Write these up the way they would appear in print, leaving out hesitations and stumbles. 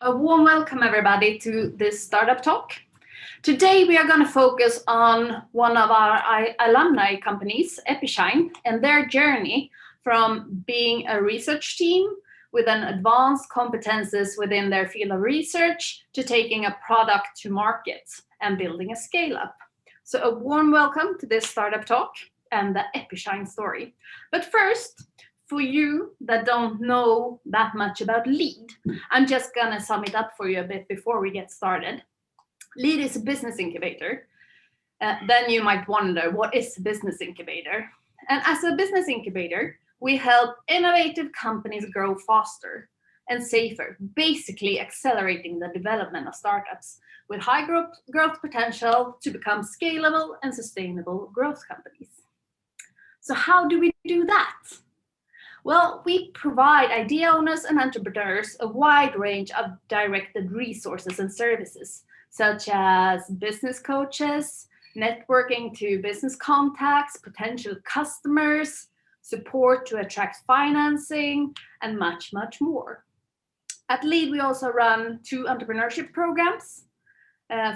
A warm welcome, everybody, to this Startup Talk. Today, we are going to focus on one of our alumni companies, Epishine, and their journey from being a research team with an advanced competences within their field of research to taking a product to market and building a scale-up. So a warm welcome to this Startup Talk and the Epishine story. But first, for you that don't know that much about LEAD, I'm just gonna sum it up for you a bit before we get started. LEAD is a business incubator. Then you might wonder, what is a business incubator? And as a business incubator, we help innovative companies grow faster and safer, basically accelerating the development of startups with high growth potential to become scalable and sustainable growth companies. So how do we do that? Well, we provide idea owners and entrepreneurs a wide range of directed resources and services, such as business coaches, networking to business contacts, potential customers, support to attract financing, and much, much more. At LEAD, we also run 2 entrepreneurship programs,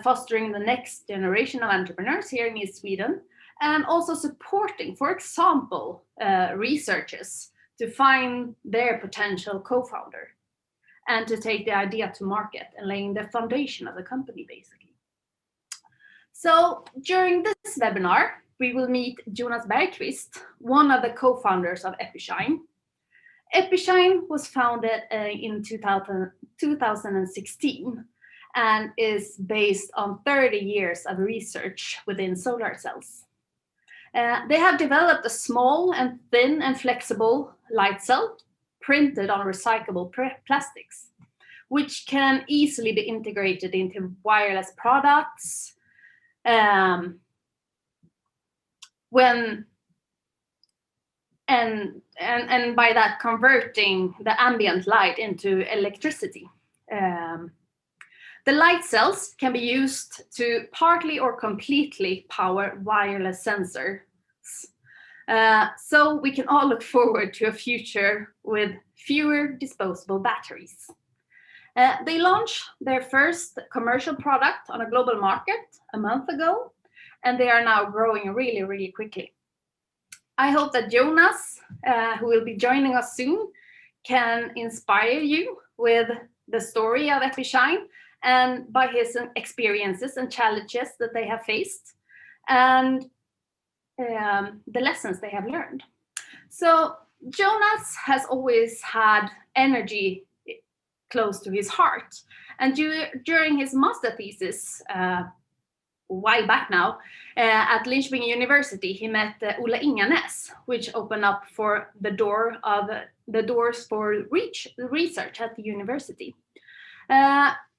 fostering the next generation of entrepreneurs here in East Sweden, and also supporting, for example, researchers to find their potential co-founder and to take the idea to market and laying the foundation of the company, basically. So during this webinar, we will meet Jonas Berqvist, one of the co-founders of Epishine. Epishine was founded in 2016 and is based on 30 years of research within solar cells. They have developed a small and thin and flexible light cell printed on recyclable plastics, which can easily be integrated into wireless products and by that converting the ambient light into electricity. The light cells can be used to partly or completely power wireless sensors. So we can all look forward to a future with fewer disposable batteries. They launched their first commercial product on a global market a month ago, and they are now growing really, really quickly. I hope that Jonas, who will be joining us soon, can inspire you with the story of Epishine and by his experiences and challenges that they have faced and the lessons they have learned. So Jonas has always had energy close to his heart. And during his master thesis, a while back now, at Linköping University, he met Ola Inganes, which opened up for the doors for research at the university.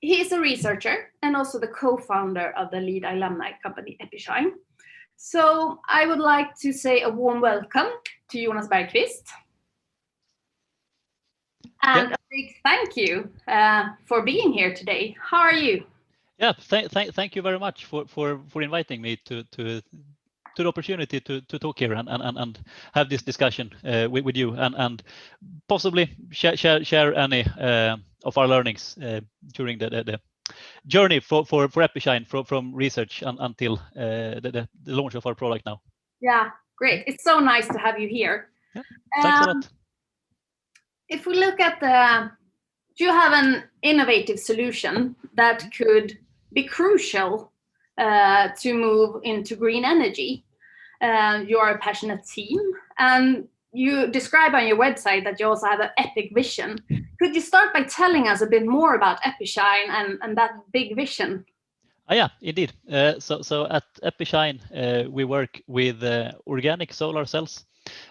He is a researcher and also the co-founder of the LEAD alumni company Epishine. So I would like to say a warm welcome to Jonas Berqvist. And a big thank you for being here today. How are you? Yeah, thank you very much for inviting me to the opportunity to talk here and have this discussion with you and possibly share any of our learnings during the journey for Epishine from research until the launch of our product now. Yeah, great. It's so nice to have you here. Yeah, thanks a lot. If we look at do you have an innovative solution that could be crucial to move into green energy? You're a passionate team, and you describe on your website that you also have an epic vision. Could you start by telling us a bit more about Epishine and that big vision? Yeah, indeed. So at Epishine, we work with organic solar cells.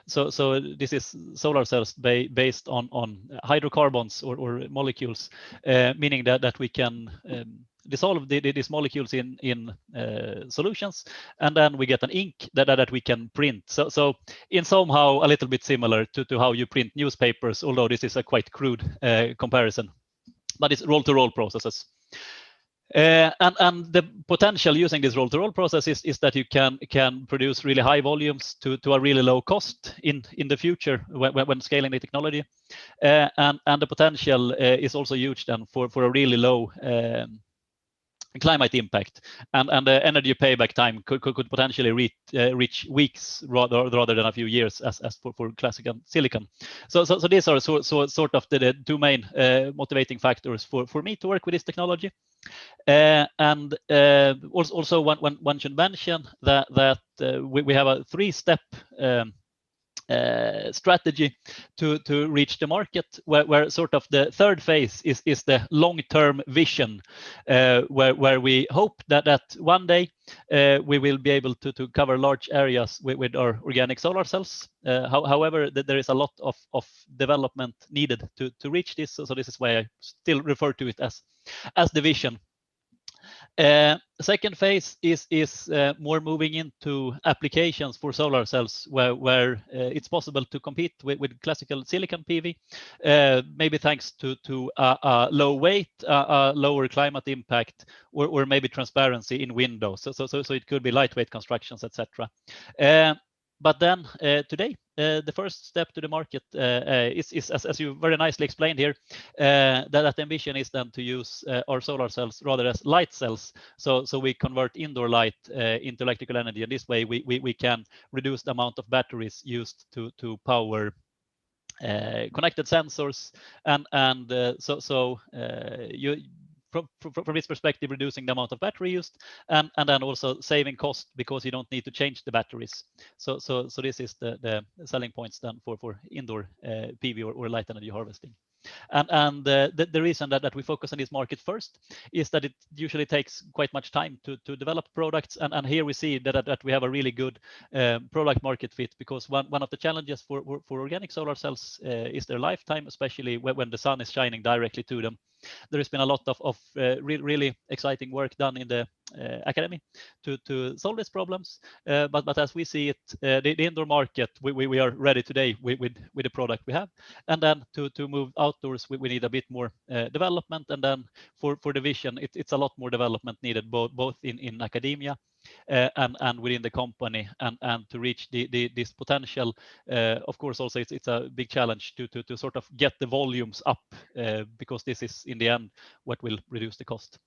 So this is solar cells based on hydrocarbons or molecules, meaning that we can dissolve these molecules in solutions, and then we get an ink that we can print. So in somehow a little bit similar to how you print newspapers, although this is a quite crude comparison, but it's roll-to-roll processes. And the potential using this roll-to-roll process is that you can produce really high volumes to a really low cost in the future when scaling the technology, and the potential is also huge then for a really low climate impact, and the energy payback time could potentially reach weeks rather than a few years as for classical silicon. So these are sort of the two main motivating factors for me to work with this technology. And also one should mention that we have a 3-step strategy to reach the market, where sort of the third phase is the long-term vision, where we hope that one day we will be able to cover large areas with our organic solar cells. However, there is a lot of development needed to reach this, so this is why I still refer to it as the vision. Second phase is more moving into applications for solar cells, where it's possible to compete with classical silicon PV, maybe thanks to a low weight, a lower climate impact, or maybe transparency in windows. So it could be lightweight constructions, etc. But then today, the first step to the market is as you very nicely explained here, that ambition is then to use our solar cells rather as light cells. So we convert indoor light into electrical energy, and this way we can reduce the amount of batteries used to power connected sensors, and you from this perspective, reducing the amount of battery used, and then also saving cost because you don't need to change the batteries. So this is the selling points then for indoor PV or light energy harvesting. And the reason that we focus on this market first is that it usually takes quite much time to develop products, and here we see that we have a really good product market fit, because one of the challenges for organic solar cells is their lifetime, especially when the sun is shining directly to them. There has been a lot of really exciting work done in the academy to solve these problems, but as we see it, the indoor market, we are ready today with the product we have, and then to move outdoors we need a bit more development, and then for the vision it's a lot more development needed, both in academia and within the company, and to reach this potential. Of course, also it's a big challenge to sort of get the volumes up, because this is in the end what will reduce the cost.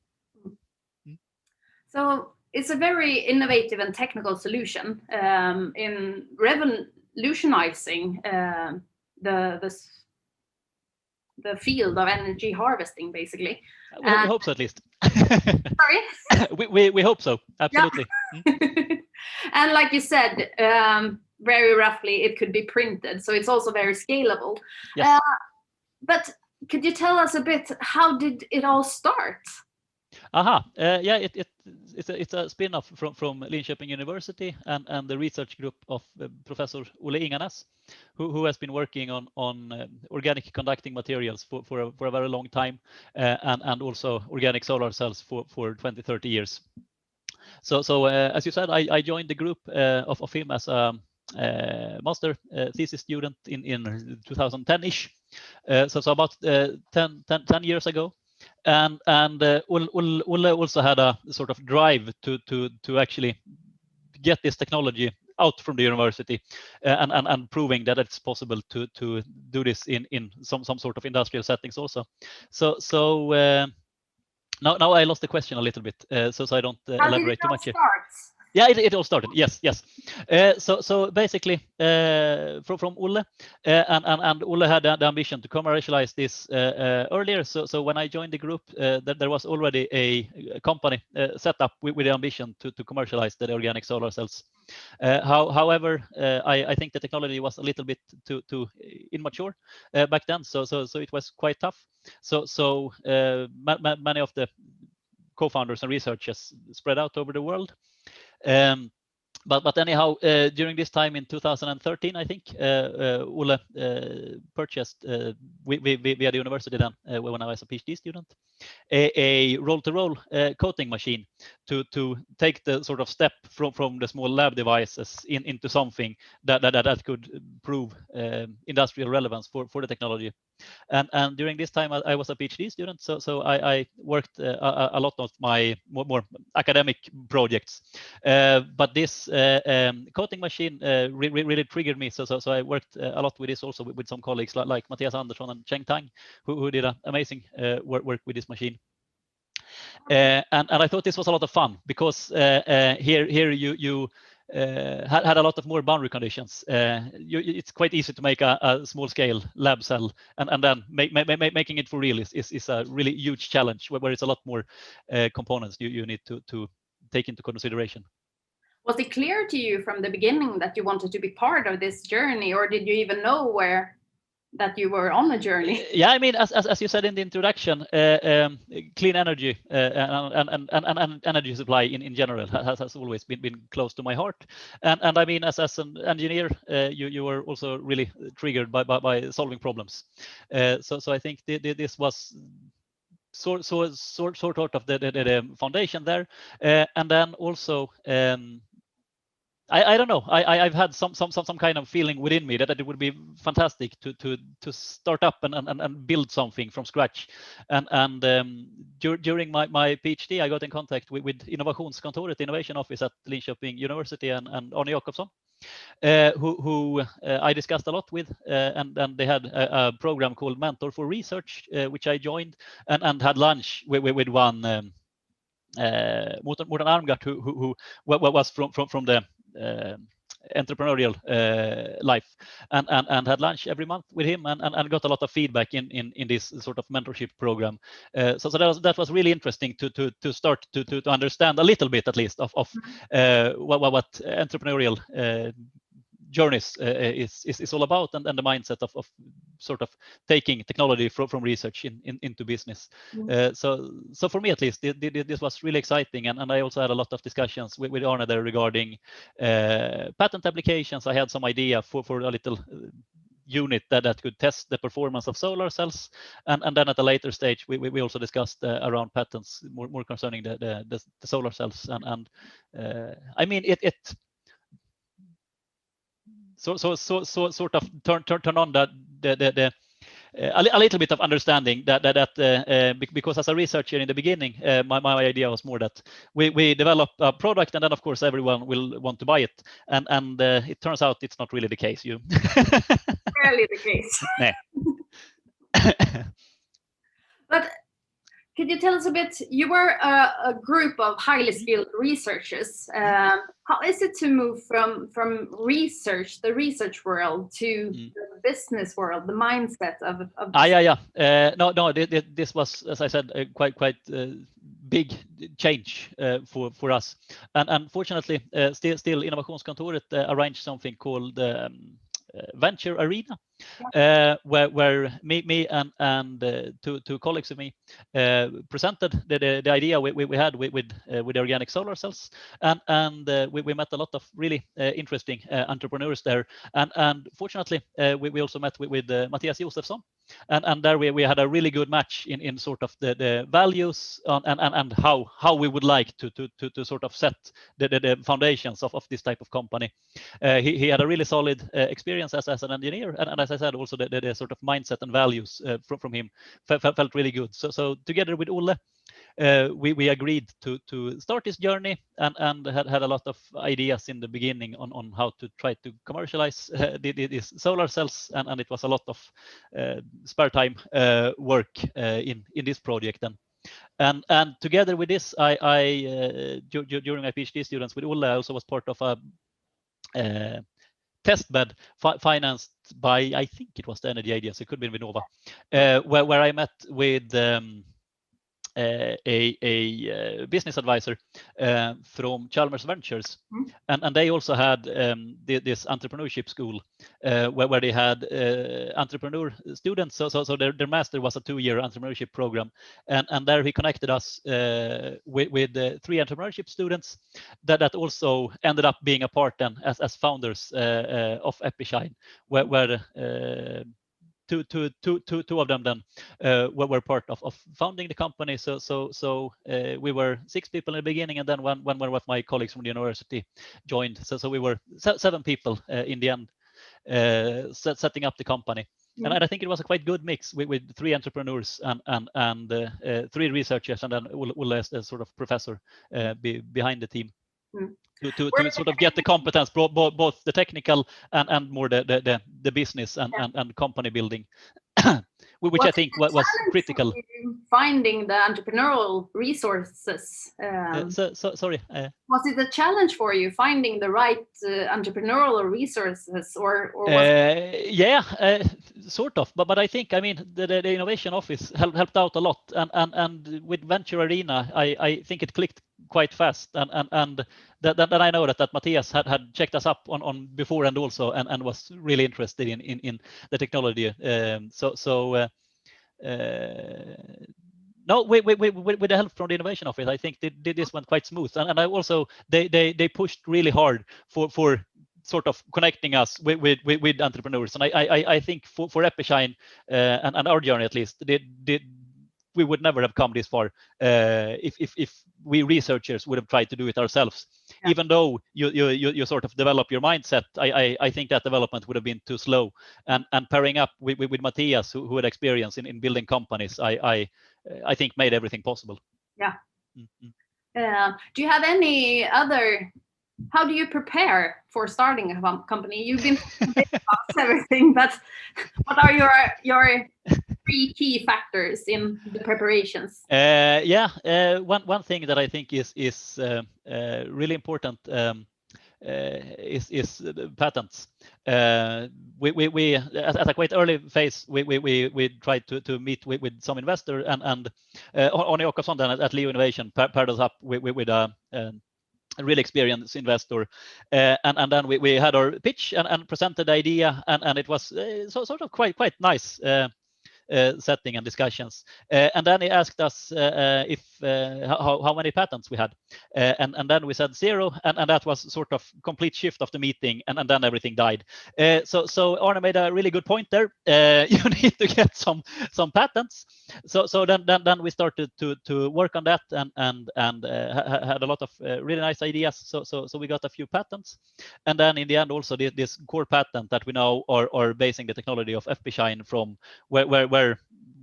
So it's a very innovative and technical solution in revolutionizing the field of energy harvesting, basically. We hope so, at least. Sorry? we hope so, absolutely. Yeah. And like you said, very roughly, it could be printed, so it's also very scalable. Yes. But could you tell us a bit, how did it all start? Yeah, it's a spin-off from Linköping University and the research group of Professor Olle Ingarnes, who has been working on organic conducting materials for a very long time, and also organic solar cells for 20-30 years. So as you said, I joined the group of him as a master thesis student in 2010-ish, so about 10 years ago. And Olle also had a sort of drive to actually get this technology out from the university, and proving that it's possible to do this in some sort of industrial settings also. So now I lost the question a little bit, so I don't elaborate too much here. Yeah, it all started. Yes. So basically, from Olle, and Olle had the ambition to commercialize this earlier. So when I joined the group, there was already a company set up with the ambition to commercialize the organic solar cells. However, I think the technology was a little bit too immature back then. So it was quite tough. So many of the co-founders and researchers spread out over the world. But anyhow, during this time in 2013, I think, Olle purchased via the university then, when I was a PhD student, a roll-to-roll coating machine to take the sort of step from the small lab devices into something that could prove industrial relevance for the technology. And during this time, I was a PhD student, so I worked a lot of my more academic projects. But this coating machine really triggered me. So I worked a lot with this also with some colleagues like Matthias Andersson and Cheng Tang, who did amazing work with this machine. And I thought this was a lot of fun because here you had a lot of more boundary conditions. It's quite easy to make a small scale lab cell, and then making it for real is a really huge challenge where it's a lot more components you need to take into consideration. Was it clear to you from the beginning that you wanted to be part of this journey, or did you even know that you were on a journey? Yeah, I mean, as you said in the introduction, clean energy and energy supply in general has always been close to my heart. And I mean, as an engineer, you were also really triggered by solving problems. So I think this was sort of the foundation there, and then also. I don't know. I've had some kind of feeling within me that it would be fantastic to start up and build something from scratch. And during my PhD, I got in contact with Innovationskontoret, the innovation office at Linköping University, and Arne Jakobsson, who I discussed a lot with, and they had a program called Mentor for Research, which I joined and had lunch with one. Morten Armgart, who was from the entrepreneurial life, and had lunch every month with him, and got a lot of feedback in this sort of mentorship program. So that was really interesting to start to understand a little bit, at least, of what entrepreneurial journeys is all about, and the mindset of sort of taking technology from research into business. So for me, at least, this was really exciting, and I also had a lot of discussions with Arne there regarding patent applications. I had some idea for a little unit that could test the performance of solar cells, and then at a later stage we also discussed around patents more concerning the solar cells, and I mean it sort of turn on a little bit of understanding that because as a researcher in the beginning, my idea was more that we develop a product, and then of course everyone will want to buy it, and it turns out it's not really the case. Rarely the case. But could you tell us a bit? You were a group of highly skilled researchers. How is it to move from research, the research world, to the business world, the mindset of? No. This was, as I said, quite big change for us, and unfortunately, still Innovationskontoret arranged something called Venture Arena, where me and two colleagues of me presented the idea we had with the organic solar cells, and we met a lot of really interesting entrepreneurs there, and fortunately we also met with Mattias Josefsson, and there we had a really good match in sort of the values and how we would like to sort of set the foundations of this type of company. He had a really solid experience as an engineer, and as I said, also the sort of mindset and values from him felt really good. So together with Olle, we agreed to start this journey, and had a lot of ideas in the beginning on how to try to commercialize these solar cells, and it was a lot of spare time work in this project. And together with this, I during my PhD students with Olle, I also was part of a test bed financed by, I think it was the Energy Agency, it could be Vinnova, where I met with a business advisor from Chalmers Ventures, and they also had this entrepreneurship school where they had entrepreneur students. So their master was a 2-year entrepreneurship program, and there he connected us with 3 entrepreneurship students that also ended up being a part then as founders of Epishine, where two of them then were part of founding the company. So we were 6 people in the beginning, and then one of my colleagues from the university joined. So we were 7 people in the end, setting up the company. And I think it was a quite good mix with 3 entrepreneurs and 3 researchers, and then Ulla as the sort of professor behind the team. To sort of get the competence, both the technical and more the business and company building, which I think was critical. Finding the entrepreneurial resources. Sorry. Was it a challenge for you finding the right entrepreneurial resources, or was yeah, sort of. But I think, I mean, the innovation office helped out a lot, and with Venture Arena, I think it clicked quite fast, and that I know that Matthias had checked us up on before and also and was really interested in the technology. No, with the help from the innovation office, I think this went quite smooth, and I also they pushed really hard for sort of connecting us with entrepreneurs, and I think for Epishine and our journey at least, we would never have come this far if we researchers would have tried to do it ourselves. Yeah. Even though you sort of develop your mindset, I think that development would have been too slow. And pairing up with Matthias, who had experience in building companies, I think made everything possible. Yeah. Do you have any other? How do you prepare for starting a company? You've been about everything, but what are your 3 key factors in the preparations? One thing that I think is really important is patents. We at a quite early phase we tried to meet with some investor, and Arne Jakobsson then at Leo Innovation paired us up with a really experienced investor, and then we had our pitch and presented the idea, and it was sort of quite nice setting and discussions, and then he asked us if how many patents we had, and then we said 0, and that was sort of complete shift of the meeting, and then everything died. So Arne made a really good point there. You need to get some patents. So then we started to work on that, and had a lot of really nice ideas. So we got a few patents, and then in the end also this core patent that we now are basing the technology of Epishine from, where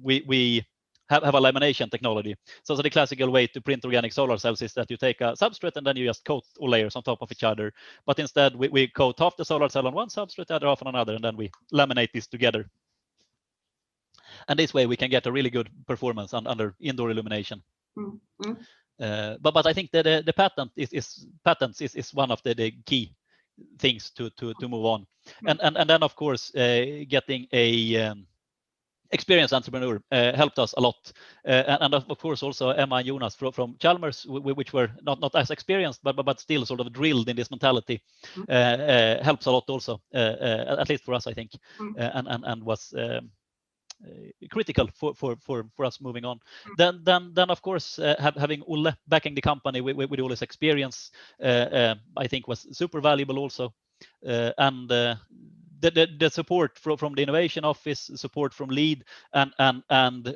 we have a lamination technology. So the classical way to print organic solar cells is that you take a substrate and then you just coat all layers on top of each other. But instead we coat half the solar cell on one substrate, the other half on another, and then we laminate this together. And this way we can get a really good performance under indoor illumination. Mm-hmm. But I think that the patents is one of the key things to move on. Mm-hmm. And then of course getting a experienced entrepreneur helped us a lot, and of course also Emma and Jonas from Chalmers, which were not as experienced but still sort of drilled in this mentality, helps a lot also, at least for us, I think, and was critical for us moving on. Then of course having Ulle backing the company with all his experience, I think was super valuable also, and the support from the innovation office, support from LEAD, and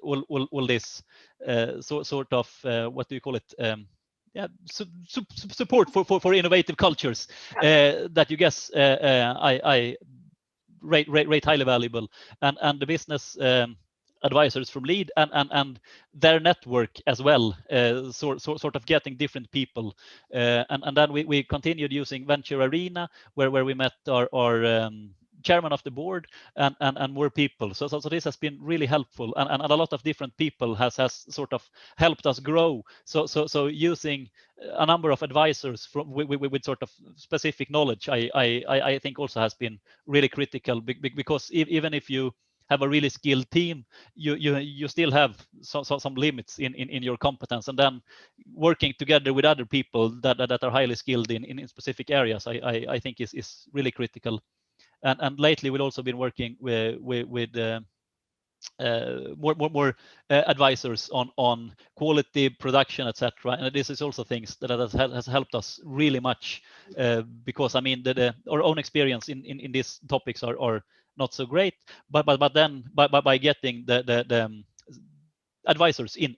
all this sort of what do you call it? Support for innovative cultures that you guess I rate highly valuable, and the business advisors from LEAD and their network as well, sort of getting different people, and then we continued using Venture Arena, where we met our chairman of the board and more people. So this has been really helpful, and a lot of different people has sort of helped us grow. So using a number of advisors from with sort of specific knowledge, I think also has been really critical, because even if you have a really skilled team, you still have some limits in your competence, and then working together with other people that are highly skilled in specific areas, I think is really critical. And lately we've also been working with more advisors on quality, production, etc. And this is also things that has helped us really much, because I mean our own experience in these topics are not so great. But then by getting the advisors in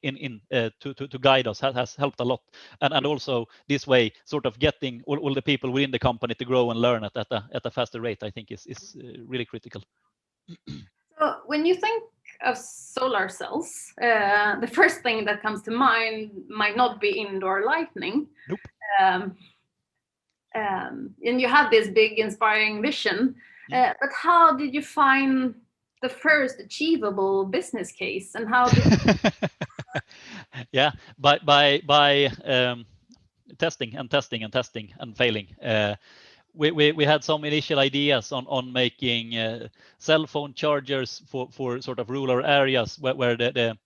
to guide us has helped a lot, and also this way sort of getting all the people within the company to grow and learn at a faster rate, I think is really critical. So when you think of solar cells, the first thing that comes to mind might not be indoor lighting. Nope. And you had this big inspiring vision, but how did you find the first achievable business case, and how did yeah, by testing and failing. We had some initial ideas on making cell phone chargers for sort of rural areas where the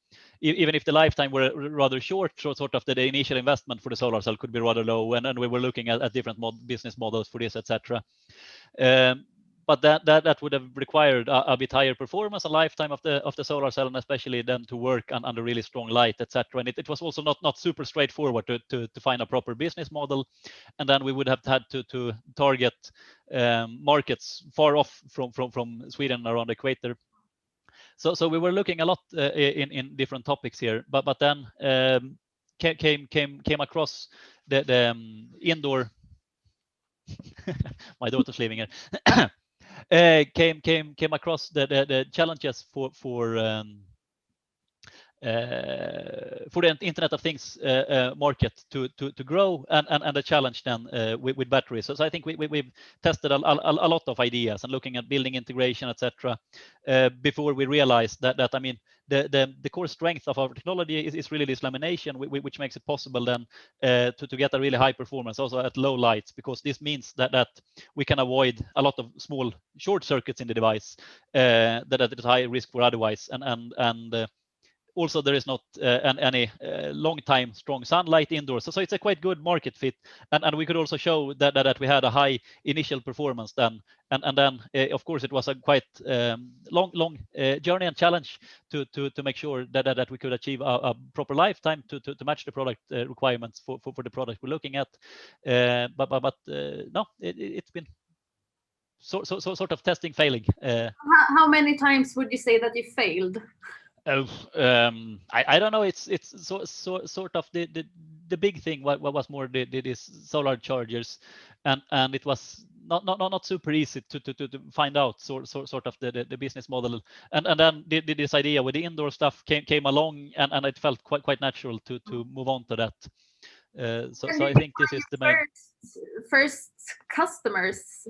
even if the lifetime were rather short, so sort of the initial investment for the solar cell could be rather low, and we were looking at different business models for this, etc. But that would have required a bit higher performance, a lifetime of the solar cell, and especially then to work under really strong light, etc. And it was also not super straightforward to find a proper business model, and then we would have had to target markets far off from Sweden around the equator. So we were looking a lot in different topics here, but then came across the indoor. My daughter's living here. Came across the challenges for the Internet of Things market to grow, and the challenge then with batteries. So I think we've tested a lot of ideas and looking at building integration, etc. Before we realized that I mean the core strength of our technology is really this lamination, which makes it possible then to get a really high performance also at low lights, because this means that we can avoid a lot of small short circuits in the device that is high risk for otherwise, and also there is not any long time strong sunlight indoors, so it's a quite good market fit, and we could also show that we had a high initial performance then, and then of course it was a quite long journey and challenge to make sure that we could achieve a proper lifetime to match the product requirements for the product we're looking at, but no, it's been sort of testing failing. how many times would you say that you failed? I don't know. It's sort of the big thing. What was more this solar chargers, and it was not super easy to find out sort of the business model, and then this idea with the indoor stuff came along, and it felt quite natural to move on to that. So I think this is the main first customers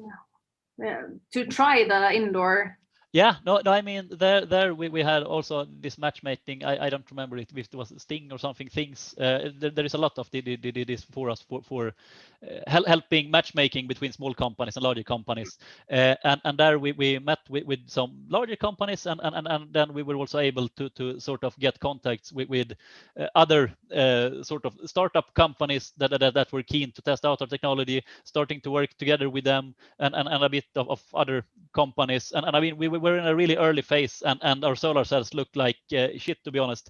to try the indoor. Yeah, no, I mean there we had also this matchmaking. I don't remember if it was Sting or something. Things there is a lot of this for us for helping matchmaking between small companies and larger companies, and there we met with some larger companies, and then we were also able to sort of get contacts with other sort of startup companies that were keen to test out our technology, starting to work together with them, and a bit of other companies, and I mean we were in a really early phase, and our solar cells looked like shit, to be honest.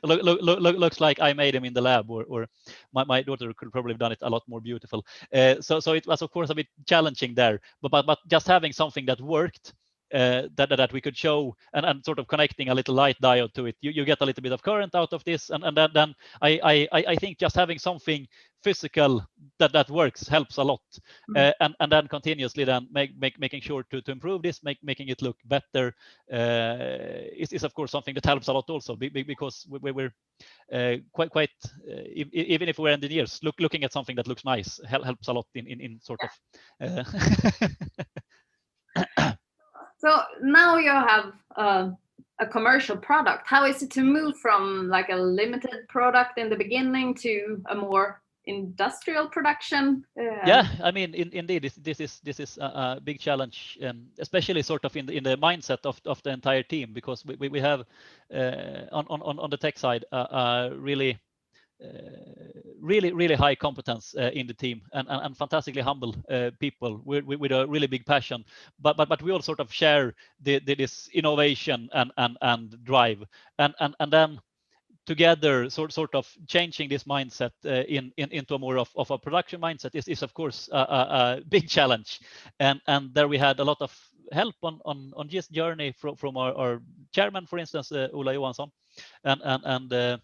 Looks like I made them in the lab, or my daughter could probably have done it a lot more beautiful. So it was of course a bit challenging there, but just having something that worked, that we could show, and sort of connecting a little light diode to it, you get a little bit of current out of this, and then I think just having something physical that works helps a lot, and then continuously then making sure to improve this, making it look better, is of course something that helps a lot also, because we're quite even if we're engineers, looking at something that looks nice helps a lot in sort of So now you have a commercial product. How is it to move from like a limited product in the beginning to a more industrial production? Yeah, I mean, indeed, this is a big challenge, especially sort of in the mindset of the entire team, because we have on the tech side really high competence in the team, and fantastically humble people with a really big passion, but we all sort of share this innovation and drive, and then together sort of changing this mindset into a more of a production mindset is of course a big challenge, and there we had a lot of help on this journey from our chairman, for instance, Ola Johansson, and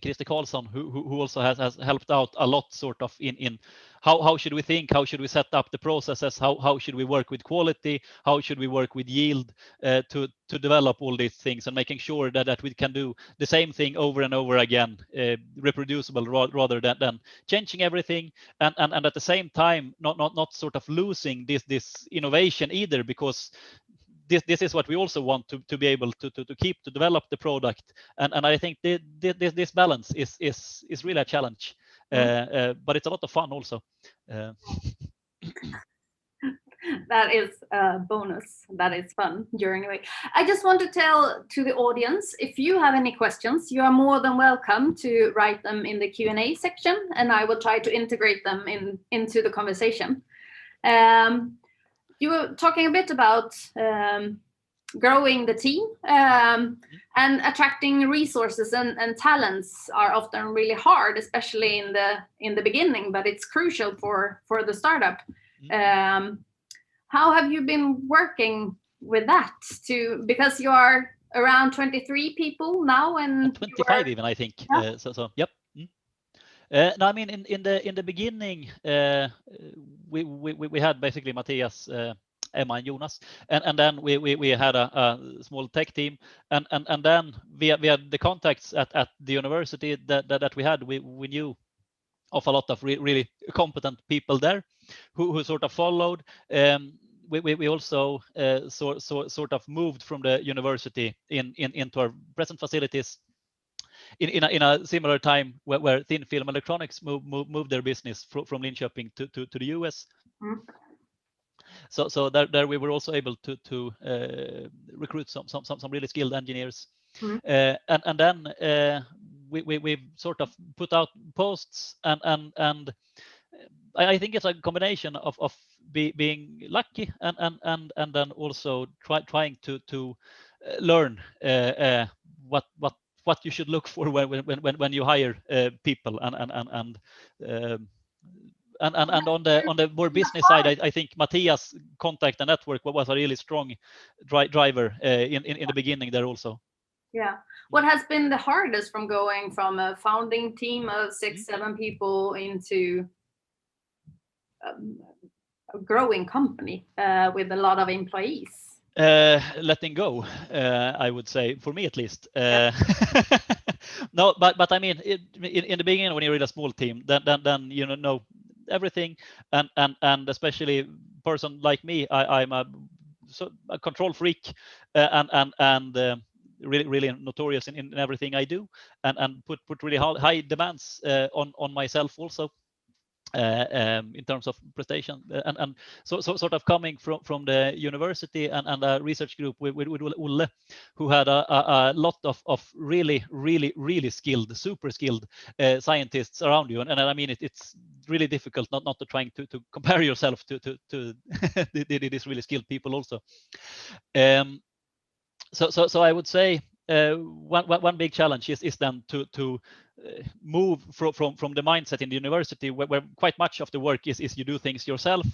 Christer Karlsson, who also has helped out a lot, sort of in how should we think, how should we set up the processes, how should we work with quality, how should we work with yield, to develop all these things, and making sure that we can do the same thing over and over again, reproducible rather than changing everything, and at the same time not sort of losing this innovation either, because this is what we also want to be able to keep, to develop the product, and I think this balance is really a challenge, but it's a lot of fun also. That is a bonus. That is fun during the week. I just want to tell to the audience, if you have any questions, you are more than welcome to write them in the Q&A section, and I will try to integrate them into the conversation. You were talking a bit about growing the team, and attracting resources and talents are often really hard, especially in the beginning, but it's crucial for the startup. How have you been working with that because you are around 23 people now, and 25 even, I think. Yeah. So yep. No, I mean in the beginning, we had basically Matthias, Emma, and Jonas, and then we had a small tech team, and then we had the contacts at the university that we had. We knew of a lot of really competent people there who sort of followed. We also sort of moved from the university into our present facilities in a similar time where Thin Film Electronics moved their business from Linköping to the US. So there we were also able to recruit some really skilled engineers. And then we sort of put out posts, and I think it's a combination of being lucky and then also trying to learn what you should look for when you hire people, and on the more business side, I think Matthias' contact and network was a really strong driver in the beginning there also. Yeah. What has been the hardest from going from a founding team of 6-7 people into a growing company with a lot of employees? Letting go, I would say, for me at least. No, but I mean, in the beginning, when you're in a small team, then you know everything, and especially person like me, I'm a control freak, and really notorious in everything I do, and put really high demands on myself also. In terms of prestation, and so sort of coming from the university and a research group with Olle, who had a lot of really skilled, super skilled scientists around you, and I mean it's really difficult not to trying to compare yourself to these really skilled people also. So I would say one big challenge is then to move from the mindset in the university where quite much of the work is you do things yourself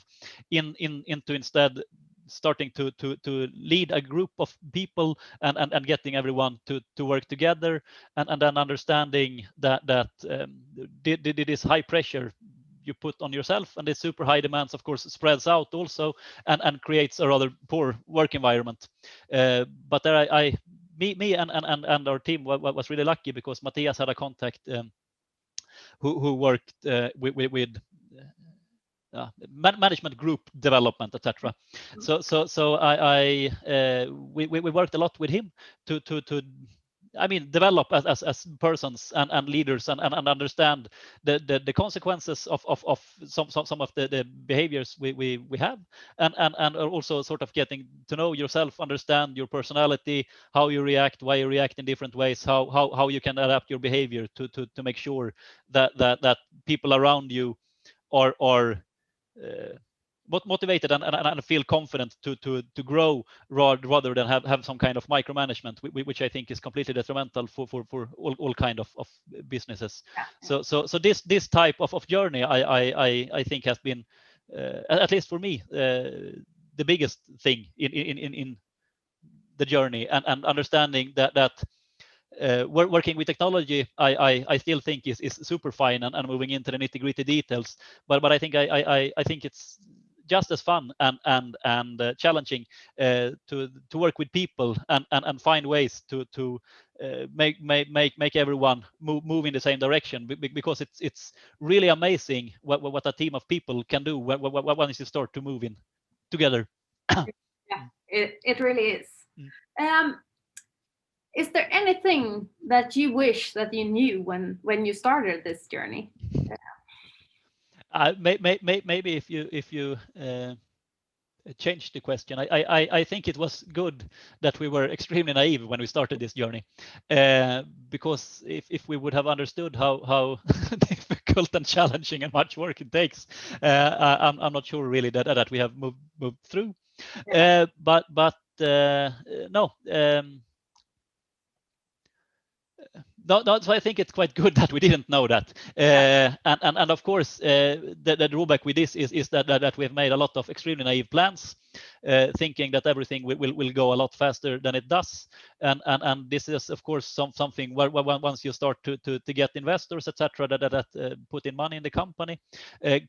into instead starting to lead a group of people and getting everyone to work together, and then understanding that this high pressure you put on yourself and the super high demands, of course, spreads out also and creates a rather poor work environment. But there me and our team was really lucky because Matthias had a contact who worked with management group development, etc. So we worked a lot with him to I mean, develop as persons and leaders and understand the consequences of some of the behaviors we have, and also sort of getting to know yourself, understand your personality, how you react, why you react in different ways, how you can adapt your behavior to make sure that people around you are motivated and feel confident to grow rather than have some kind of micromanagement, which I think is completely detrimental for all kind of businesses. Yeah. So this type of journey I think has been at least for me the biggest thing in the journey, and understanding that working with technology, I still think is super fine and moving into the nitty-gritty details. But I think I think it's just as fun and challenging to work with people and find ways to make everyone move in the same direction, because it's really amazing what a team of people can do once you start to move in together. Yeah, it really is. Mm. Is there anything that you wish that you knew when you started this journey? Maybe if you change the question, I think it was good that we were extremely naive when we started this journey, because if we would have understood how difficult and challenging and much work it takes, I'm not sure really that we have moved through. Yeah. But no. No, so I think it's quite good that we didn't know that. And of course, the drawback with this is that we have made a lot of extremely naive plans, thinking that everything will go a lot faster than it does. And this is, of course, something where once you start to get investors, etc., that put in money in the company,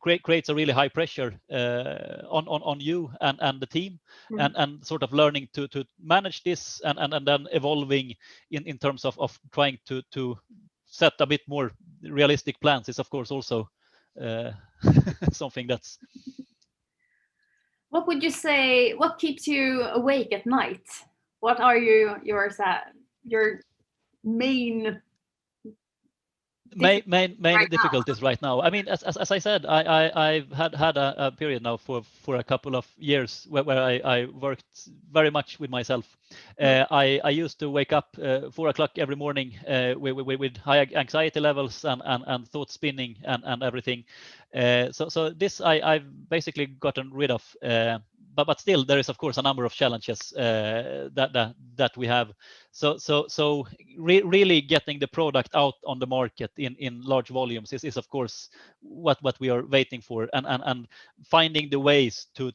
creates a really high pressure on you and the team, and sort of learning to manage this and then evolving in terms of trying to set a bit more realistic plans is, of course, also something that's. What would you say? What keeps you awake at night? What are your main main right difficulties right now? I mean, as I said, I've had a period now for a couple of years where I worked very much with myself. I used to wake up 4 o'clock every morning with high anxiety levels and thought spinning and everything. So this I've basically gotten rid of. But still, there is, of course, a number of challenges that we have. So really getting the product out on the market in large volumes is of course what we are waiting for, and finding the ways to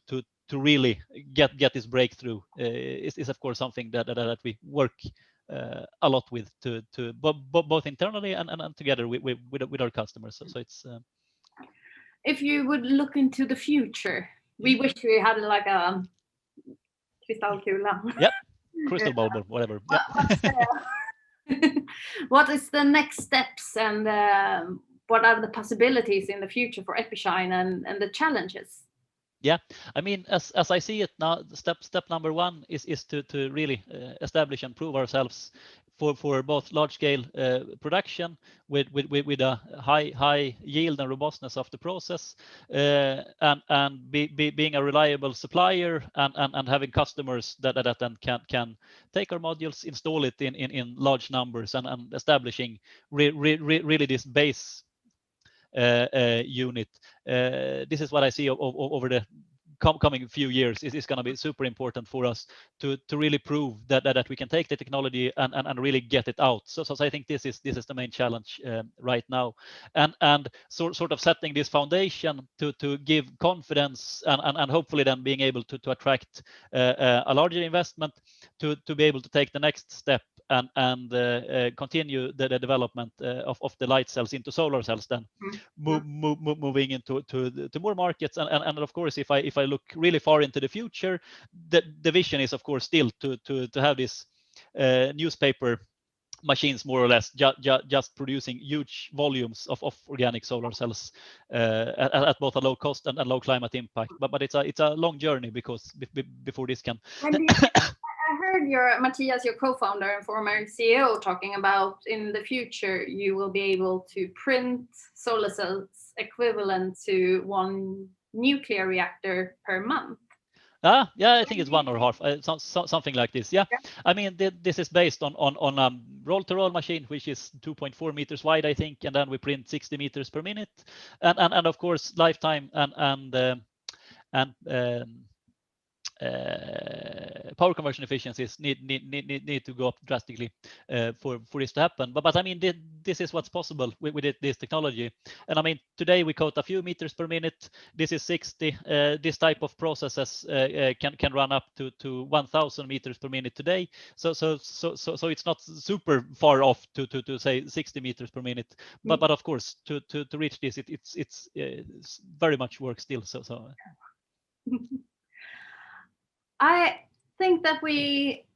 really get this breakthrough is of course something that we work a lot with to both internally and together with our customers. So it's. If you would look into the future, we wish we had like a kristallkula. Yep, crystal ball or whatever. What is the next steps, and what are the possibilities in the future for Epishine and the challenges? Yeah, I mean, as I see it now, step number one is to really establish and prove ourselves for both large scale production with a high yield and robustness of the process, and being a reliable supplier, and having customers that then can take our modules, install it in large numbers, and establishing really this base unit. This is what I see over the coming few years is going to be super important for us to really prove that we can take the technology and really get it out. So I think this is the main challenge right now, and sort of setting this foundation to give confidence and hopefully then being able to attract a larger investment to be able to take the next step and continue the development of the light cells into solar cells, then moving into more markets, and of course if I look really far into the future, the vision is of course still to have this newspaper machines more or less just producing huge volumes of organic solar cells at both a low cost and low climate impact, but it's a long journey because before this can. I heard Matthias, your co-founder and former CEO, talking about in the future you will be able to print solar cells equivalent to one nuclear reactor per month. Yeah, I think it's one or half, something like this. Yeah, I mean this is based on a roll-to-roll machine, which is 2.4 meters wide, I think, and then we print 60 meters per minute, and of course lifetime and power conversion efficiencies need to go up drastically for this to happen. But I mean, this is what's possible with this technology. And I mean, today we quote a few meters per minute. This is 60. This type of processes can run up to 1,000 meters per minute today. So it's not super far off to say 60 meters per minute. But of course, to reach this, it's very much work still. So. I think that we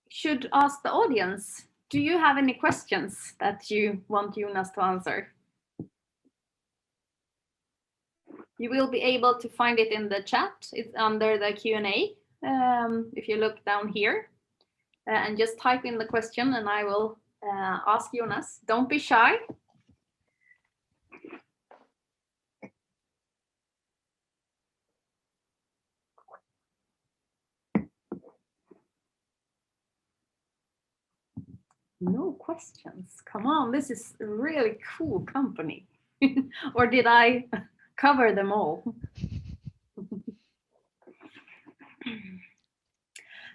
should ask the audience. Do you have any questions that you want Jonas to answer? You will be able to find it in the chat. It's under the Q&A. If you look down here and just type in the question and I will ask Jonas. Don't be shy. No questions. Come on, this is a really cool company. Or did I cover them all?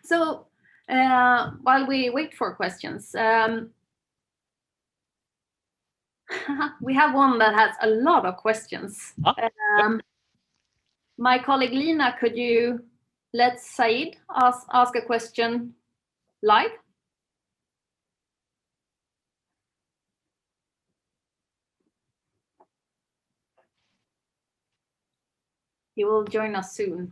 So while we wait for questions, we have one that has a lot of questions. My colleague Lina, could you let Said ask a question live? He will join us soon,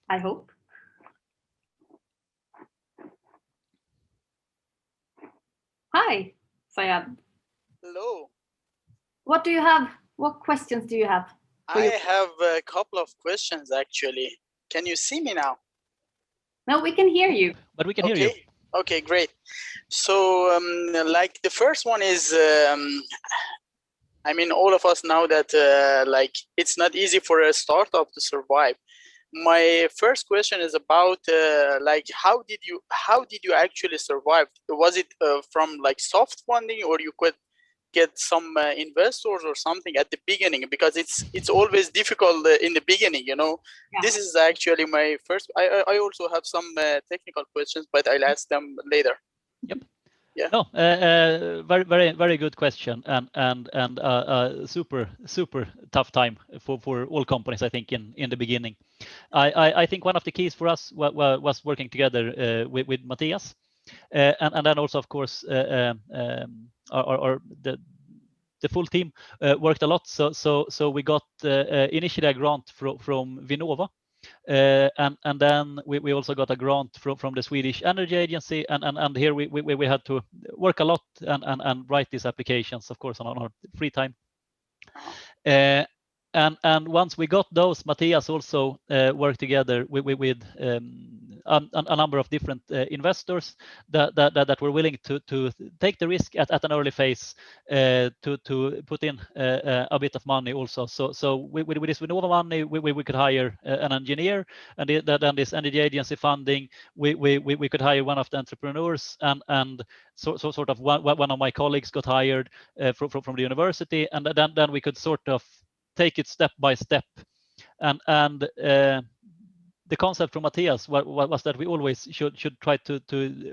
I hope. Hi, Sayad. Hello. What do you have? What questions do you have? I have a couple of questions actually. Can you see me now? No, we can hear you. But we can hear you. Okay, great. So like the first one is, I mean, all of us know that like it's not easy for a startup to survive. My first question is about like how did you actually survive? Was it from like soft funding, or you could get some investors or something at the beginning? Because it's always difficult in the beginning, you know. Yeah. This is actually my first. I also have some technical questions, but I'll ask them later. Yep. Yeah. No, very good question, and super tough time for all companies, I think, in the beginning. I think one of the keys for us was working together with Matthias, and then also, of course, the full team worked a lot. So we got initially a grant from Vinnova. And then we also got a grant from the Swedish Energy Agency, and here we had to work a lot and write these applications, of course, on our free time. And once we got those, Matthias also worked together with a number of different investors that were willing to take the risk at an early phase to put in a bit of money also. So with this Vinnova money, we could hire an engineer, and then this energy agency funding, we could hire one of the entrepreneurs, and so sort of one of my colleagues got hired from the university, and then we could sort of take it step by step, and the concept from Matthias was that we always should try to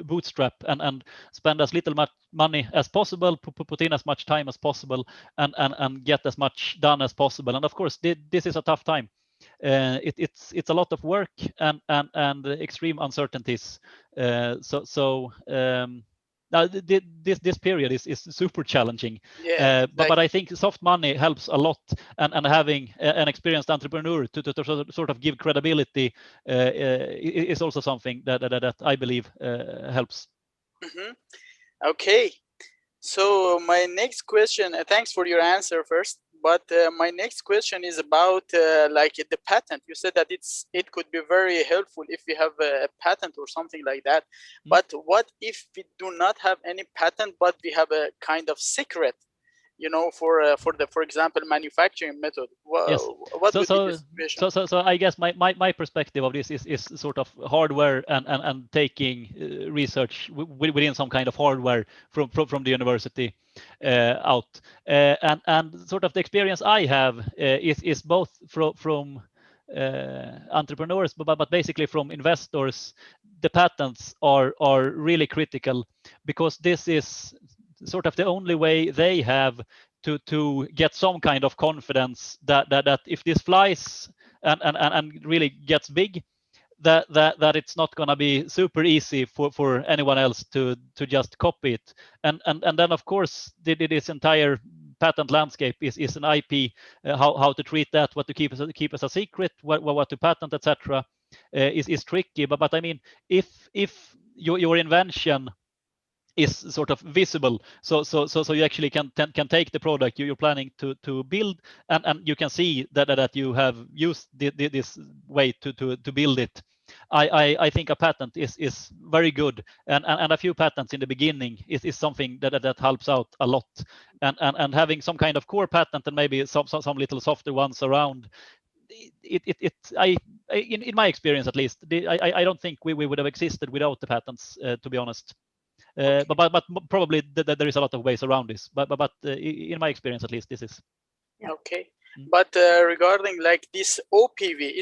bootstrap and spend as little money as possible, put in as much time as possible, and get as much done as possible. And of course, this is a tough time. It's a lot of work and extreme uncertainties. Now this period is super challenging, yeah, but I think soft money helps a lot, and having an experienced entrepreneur to sort of give credibility is also something that I believe helps. Mm-hmm. Okay, so my next question, thanks for your answer first, but my next question is about like the patent. You said that it could be very helpful if we have a patent or something like that. Mm-hmm. But what if we do not have any patent, but we have a kind of secret, you know, for example, manufacturing method? Yes. What would be the situation? So I guess my perspective of this is sort of hardware and taking research within some kind of hardware from the university. out. And sort of the experience I have is both from entrepreneurs, but basically from investors. The patents are really critical, because this is sort of the only way they have to get some kind of confidence that if this flies and really gets big, that it's not going to be super easy for anyone else to just copy it. And then of course this entire patent landscape is an IP, how to treat that, what to keep as a secret, what to patent, etc. Is tricky. But I mean, if your invention is sort of visible, so you actually can take the product you're planning to build, and you can see that you have used this way to build it. I think a patent is very good, and a few patents in the beginning is something that helps out a lot, and having some kind of core patent and maybe some little softer ones around. In my experience at least, I don't think we would have existed without the patents, to be honest. But probably there is a lot of ways around this. But in my experience, at least, this is. Yeah. Okay. But regarding like this OPV,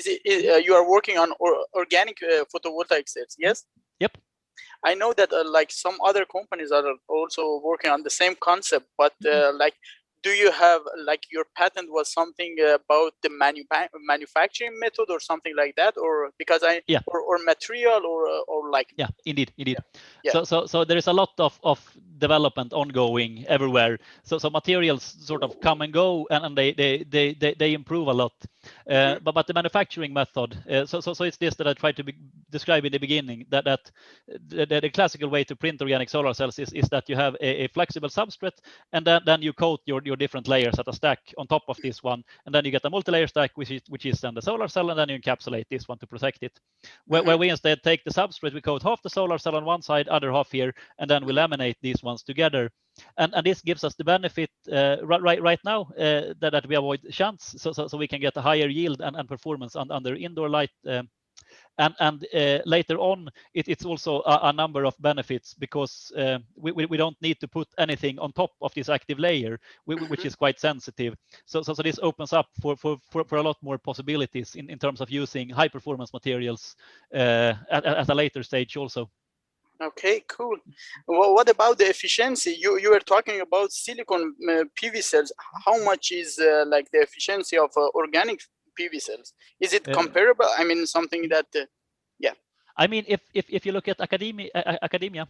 you are working on organic photovoltaic cells? Yes. Yep. I know that like some other companies are also working on the same concept, but like, do you have like your patent was something about the manufacturing method or something like that, or because or material or like? Yeah, indeed. Yeah. So there is a lot of development ongoing everywhere. So materials sort of come and go, and they improve a lot. But the manufacturing method. So it's this that I tried to describe in the beginning. That the classical way to print organic solar cells is that you have a flexible substrate, and then you coat your different layers at a stack on top of this one, and then you get a multi-layer stack, which is then the solar cell, and then you encapsulate this one to protect it. Where we instead take the substrate, we coat half the solar cell on one side, other half here, and then we laminate these ones together. And this gives us the benefit right now that we avoid shunts, so we can get a higher yield and performance under indoor light. And later on, it's also a number of benefits, because we don't need to put anything on top of this active layer, which is quite sensitive. So this opens up for a lot more possibilities in terms of using high performance materials at a later stage also. Okay, cool. Well, what about the efficiency? You were talking about silicon PV cells. How much is like the efficiency of organic PV cells? Is it comparable? I mean, something that, yeah. I mean, if you look at academia,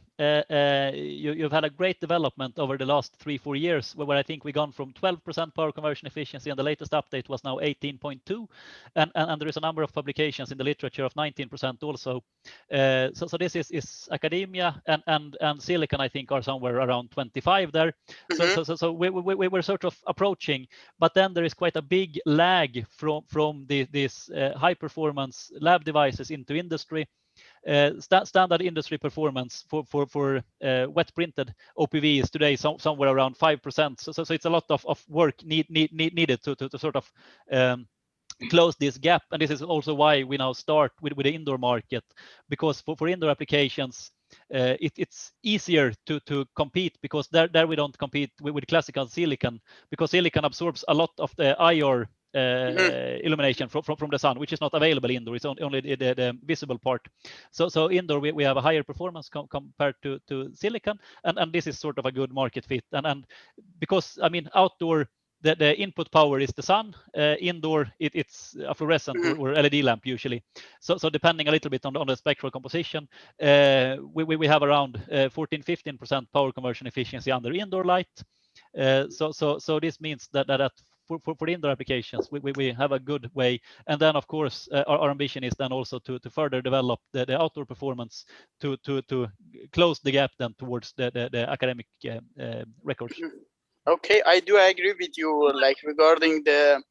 you've had a great development over the last 3-4 years, where I think we've gone from 12% power conversion efficiency, and the latest update was now 18.2, and there is a number of publications in the literature of 19% also. So this is academia, and silicon, I think, are somewhere around 25 there. So we're sort of approaching, but then there is quite a big lag from these high performance lab devices into industry. Standard industry performance for wet printed OPV is today somewhere around 5%. So it's a lot of work needed to sort of close this gap, and this is also why we now start with the indoor market, because for indoor applications it's easier to compete, because there we don't compete with classical silicon, because silicon absorbs a lot of the IR illumination from the sun, which is not available indoor. It's only the visible part. So indoor we have a higher performance compared to silicon, and this is sort of a good market fit. And because I mean, outdoor the input power is the sun, indoor it's a fluorescent or LED lamp usually. So depending a little bit on the spectral composition, we have around 14-15% power conversion efficiency under indoor light. So this means that for indoor applications, we have a good way. And then, of course, our ambition is then also to further develop the outdoor performance to close the gap then towards the academic records. Okay, I do agree with you, like regarding the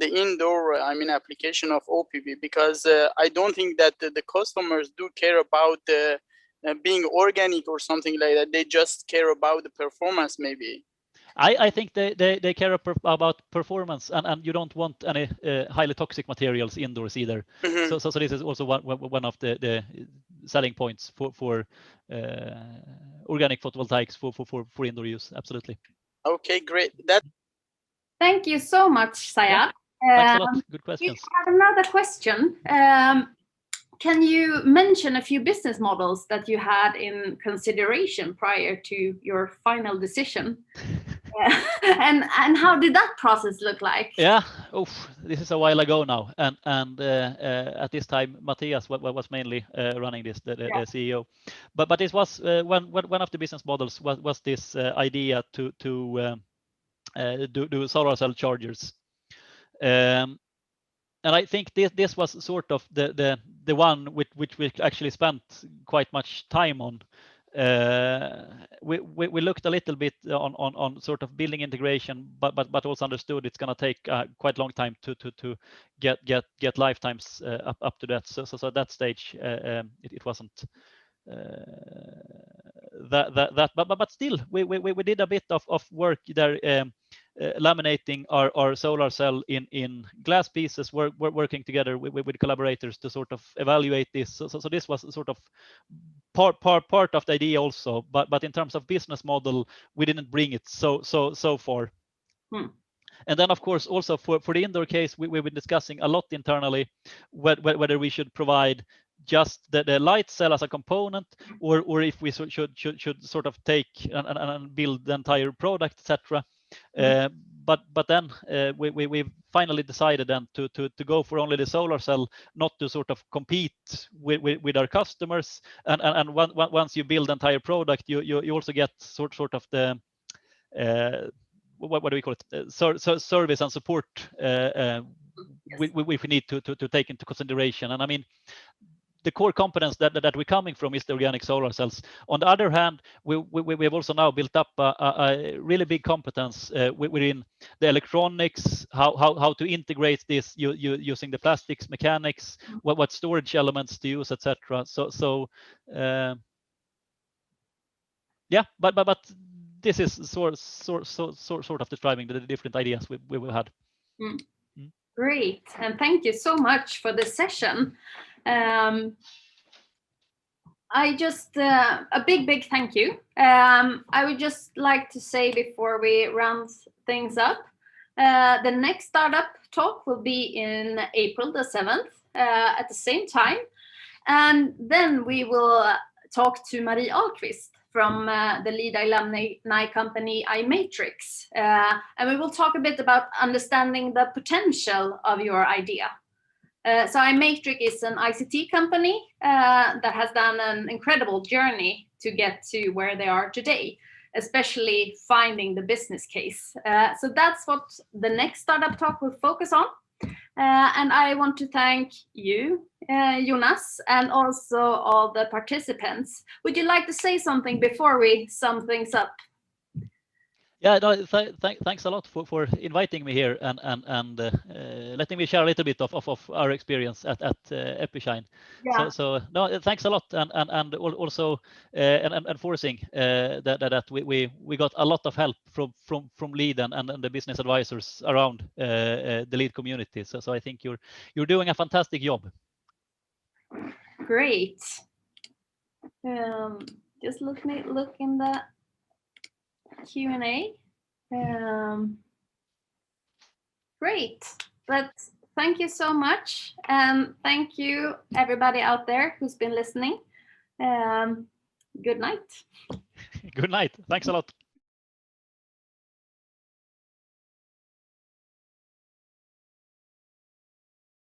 indoor, I mean, application of OPV, because I don't think that the customers do care about being organic or something like that. They just care about the performance, maybe. I think they care about performance, and you don't want any highly toxic materials indoors either. So this is also one of the selling points for organic photovoltaics for indoor use. Absolutely. Okay, great. Thank you so much, Sayad. Thanks a lot. Good We questions. have another question. Can you mention a few business models that you had in consideration prior to your final decision? And how did that process look like? Yeah, this is a while ago now, and at this time, Matthias was mainly running this, the CEO. But this was one of the business models was this idea to do solar cell chargers, and I think this was sort of the one which we actually spent quite much time on. We looked a little bit on sort of building integration, but also understood it's going to take quite a long time to get lifetimes up to that. So at that stage, it wasn't that. But still, we did a bit of work there. Laminating our solar cell in glass pieces, working together with collaborators to sort of evaluate this. So this was sort of part of the idea also, but in terms of business model, we didn't bring it so far. And then, of course, also for the indoor case, we've been discussing a lot internally whether we should provide just the light cell as a component, or if we should sort of take and build the entire product, etc. But then we finally decided then to go for only the solar cell, not to sort of compete with our customers. And once you build the entire product, you also get sort of the what do we call it? Service and support we need to take into consideration. And I mean, the core competence that we're coming from is the organic solar cells. On the other hand, we have also now built up a really big competence within the electronics, how to integrate this using the plastics mechanics, what storage elements to use, etc. So yeah, but this is sort of describing the different ideas we had. Great, and thank you so much for this session. I just a big thank you. I would just like to say before we round things up, the next startup talk will be in April the 7th at the same time, and then we will talk to Marie Ahlqvist from the lead alumni company iMatrix, and we will talk a bit about understanding the potential of your idea. So iMatrix is an ICT company that has done an incredible journey to get to where they are today, especially finding the business case. So that's what the next startup talk will focus on. And I want to thank you, Jonas, and also all the participants. Would you like to say something before we sum things up? Yeah, no, thanks a lot for inviting me here and letting me share a little bit of our experience at Epishine. Yeah. So no, thanks a lot, and also enforcing that we got a lot of help from lead and the business advisors around the lead community. So I think you're doing a fantastic job. Great. Just look in the Q&A. Great, but thank you so much, and thank you everybody out there who's been listening. Good night. Good night. Thanks a lot.